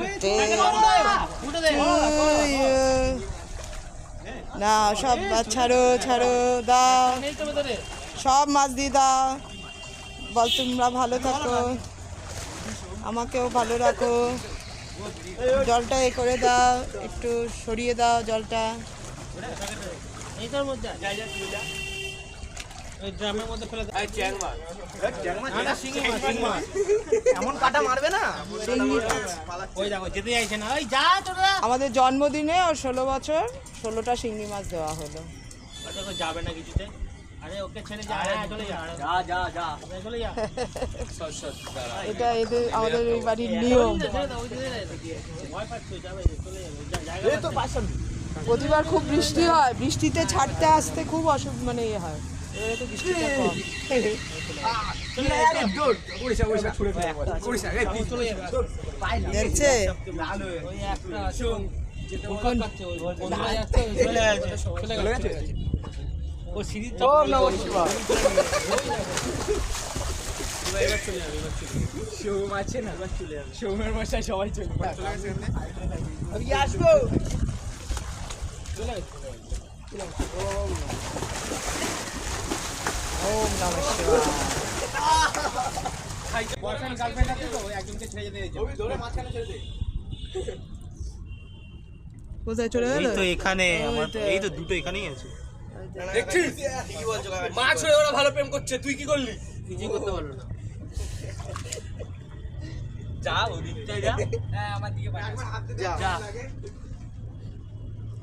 Birthday না সব ছাড়ো ছাড়ো দাও, সব মাছ দিয়ে দাও। বল তোমরা ভালো থাকো, আমাকেও ভালো রাখো। জলটা এ করে দাও, একটু সরিয়ে দাও জলটা। আমাদের জন্মদিনে ওর 16 বছর, 16টা শিঙ্গি মাছ দেওয়া হলো। যাবে না কিছুতে। আরে ওকে ছেড়ে যা, চলে যা, যা যা যা চলে যা। এটা এদের আমাদের এই বাড়ির নিয়ম। প্রতিবার খুব বৃষ্টি হয়, বৃষ্টিতে ছাড়তে আসতে খুব মানে ইয়ে হয়। এবারে তো বৃষ্টিটা কম। দেখছে ও সিঁড়ি সৌম আছে না, সৌমের মশাই সবাই চলে আমি আসবো। ওম নমঃ শিবায়। গার্লফ্রেন্ড আছে তো, একজনকে ছেড়ে যেতে দৌড়ে মাঝখানে ছেড়ে দে। কোথায় চলে গেল? এই তো এখানে আমার, এই তো দুটো এখানেই আছে। দেখছিস কি বলছো? মাছ হয়ে ওরা ভালো প্রেম করছে, তুই কি করলি? কিছুই করতে পারলো না। যা ওদিকটাই যা। হ্যাঁ আমার দিকে যা।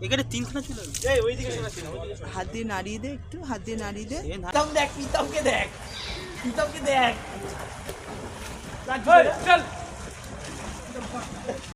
এখানে তিনখানা চলে গেল। এই ওইদিকে শোনা ছিল, হাত দিয়ে নাড়িয়ে দে, একটু হাত দিয়ে নাড়িয়ে দে। প্রীতম দেখ, প্রীতমকে দেখ, প্রীতমকে দেখ। চল